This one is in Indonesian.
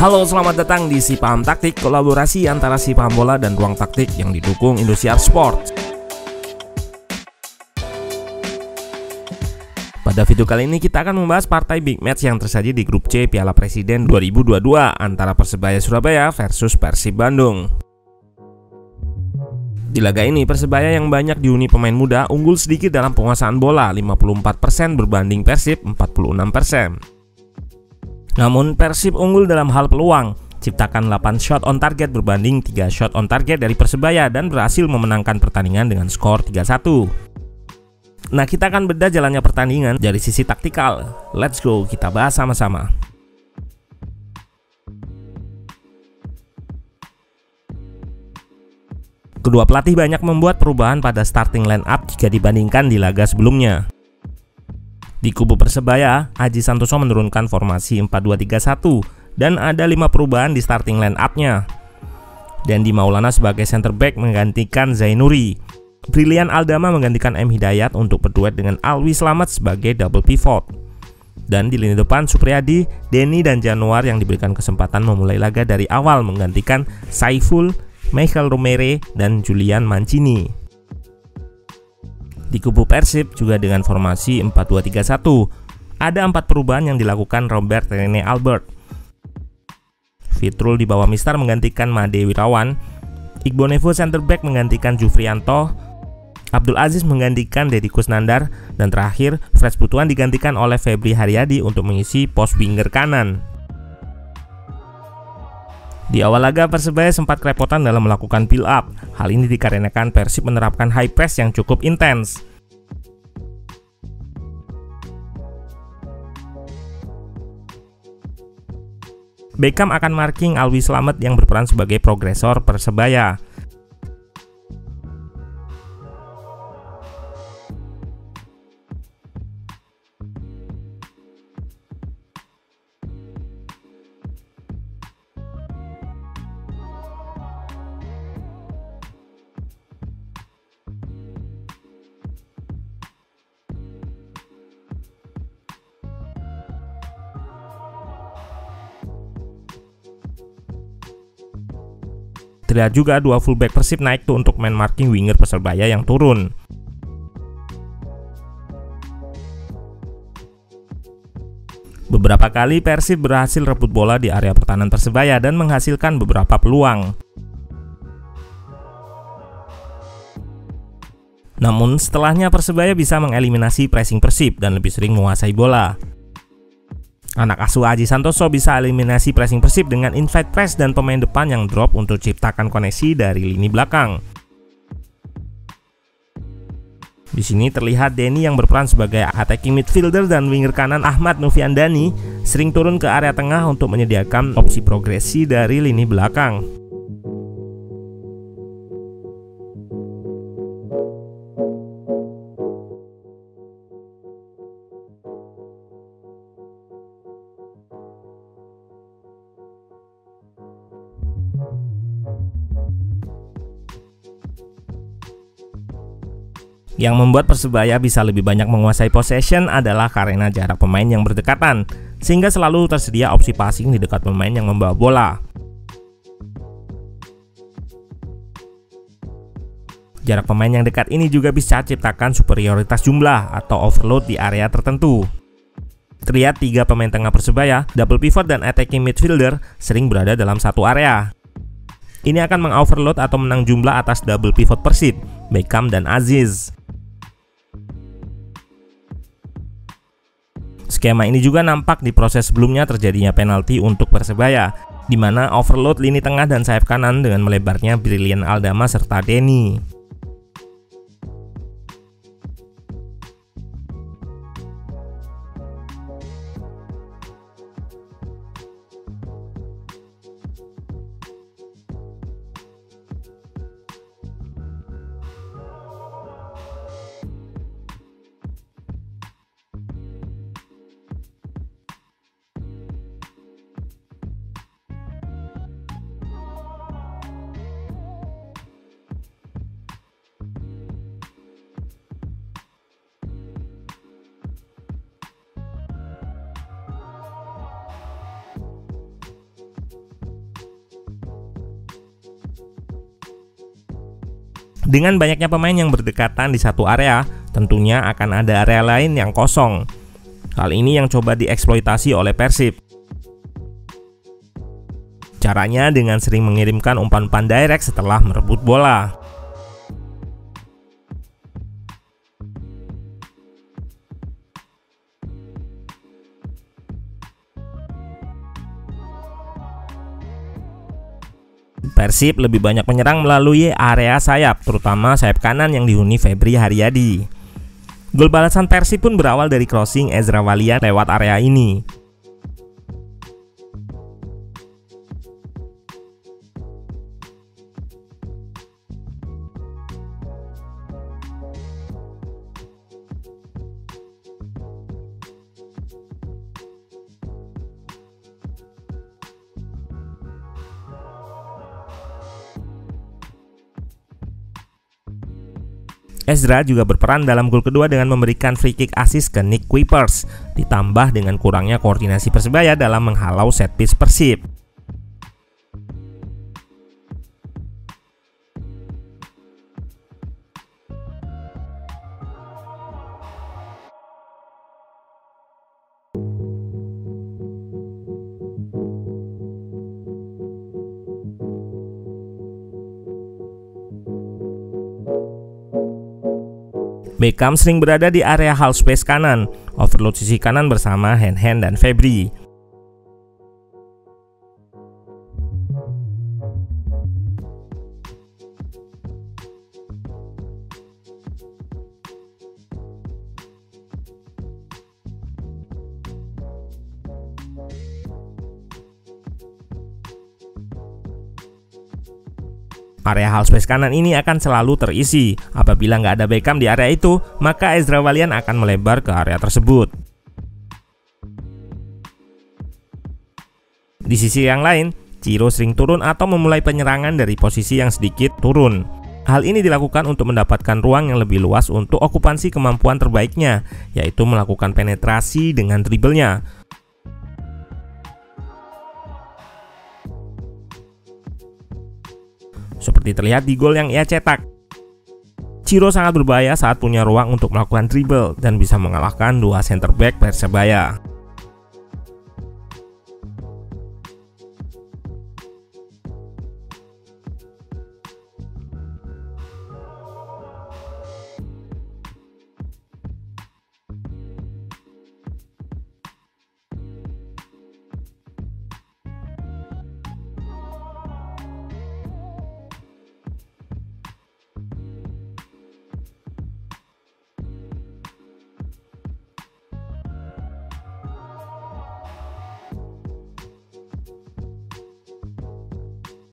Halo, selamat datang di Si Paham Taktik, kolaborasi antara Si Paham Bola dan Ruang Taktik yang didukung Indosiar Sport. Pada video kali ini kita akan membahas partai big match yang tersaji di grup C Piala Presiden 2022 antara Persebaya Surabaya versus Persib Bandung. Di laga ini Persebaya yang banyak dihuni pemain muda unggul sedikit dalam penguasaan bola 54% berbanding Persib 46%. Namun Persib unggul dalam hal peluang, ciptakan 8 shot on target berbanding 3 shot on target dari Persebaya dan berhasil memenangkan pertandingan dengan skor 3-1. Nah, kita akan bedah jalannya pertandingan dari sisi taktikal. Let's go, kita bahas sama-sama. Kedua pelatih banyak membuat perubahan pada starting line up jika dibandingkan di laga sebelumnya. Di kubu Persebaya, Aji Santoso menurunkan formasi 4-2-3-1 dan ada 5 perubahan di starting line up-nya. Dendi Maulana sebagai center back menggantikan Zainuri. Brilian Aldama menggantikan M. Hidayat untuk berduet dengan Alwi Slamet sebagai double pivot. Dan di lini depan Supriyadi, Denny dan Januar yang diberikan kesempatan memulai laga dari awal menggantikan Saiful, Michael Romere, dan Julian Mancini. Di kubu Persib juga dengan formasi 4-2-3-1. Ada 4 perubahan yang dilakukan Robert Rene Albert. Fitrul di bawah Mistar menggantikan Made Wirawan. Iqbal Nevo center back menggantikan Jufrianto. Abdul Aziz menggantikan Deddy Kusnandar. Dan terakhir Fred Butuan digantikan oleh Febri Haryadi untuk mengisi pos winger kanan. Di awal laga Persebaya sempat kerepotan dalam melakukan build up. Hal ini dikarenakan Persib menerapkan high press yang cukup intens. Beckham akan marking Alwi Slamet yang berperan sebagai progresor Persebaya. Terlihat juga dua fullback Persib naik tuh untuk man marking winger Persebaya yang turun. Beberapa kali Persib berhasil rebut bola di area pertahanan Persebaya dan menghasilkan beberapa peluang. Namun setelahnya Persebaya bisa mengeliminasi pressing Persib dan lebih sering menguasai bola. Anak asuh Aji Santoso bisa eliminasi pressing Persib dengan inside press dan pemain depan yang drop untuk ciptakan koneksi dari lini belakang. Di sini terlihat Denny yang berperan sebagai attacking midfielder dan winger kanan Ahmad Noviandani sering turun ke area tengah untuk menyediakan opsi progresi dari lini belakang. Yang membuat Persebaya bisa lebih banyak menguasai possession adalah karena jarak pemain yang berdekatan, sehingga selalu tersedia opsi passing di dekat pemain yang membawa bola. Jarak pemain yang dekat ini juga bisa ciptakan superioritas jumlah atau overload di area tertentu. Terlihat 3 pemain tengah Persebaya, double pivot dan attacking midfielder sering berada dalam satu area. Ini akan mengoverload atau menang jumlah atas double pivot Persib, Beckham dan Aziz. Skema ini juga nampak di proses sebelumnya terjadinya penalti untuk Persebaya, di mana overload lini tengah dan sayap kanan dengan melebarnya Brilian Aldama serta Denny. Dengan banyaknya pemain yang berdekatan di satu area, tentunya akan ada area lain yang kosong. Hal ini yang coba dieksploitasi oleh Persib. Caranya dengan sering mengirimkan umpan-umpan direct setelah merebut bola. Persib lebih banyak menyerang melalui area sayap, terutama sayap kanan yang dihuni Febri Haryadi. Gol balasan Persib pun berawal dari crossing Ezra Walian lewat area ini. Ezra juga berperan dalam gol kedua dengan memberikan free kick assist ke Nick Kuipers, ditambah dengan kurangnya koordinasi Persebaya dalam menghalau set piece Persib. Beckham sering berada di area half space kanan, overload sisi kanan bersama Hen dan Febri. Area half space kanan ini akan selalu terisi. Apabila nggak ada Beckham di area itu, maka Ezra Walian akan melebar ke area tersebut. Di sisi yang lain, Ciro sering turun atau memulai penyerangan dari posisi yang sedikit turun. Hal ini dilakukan untuk mendapatkan ruang yang lebih luas untuk okupansi kemampuan terbaiknya, yaitu melakukan penetrasi dengan dribblenya. Seperti terlihat di gol yang ia cetak. Ciro sangat berbahaya saat punya ruang untuk melakukan dribble dan bisa mengalahkan dua center back Persebaya.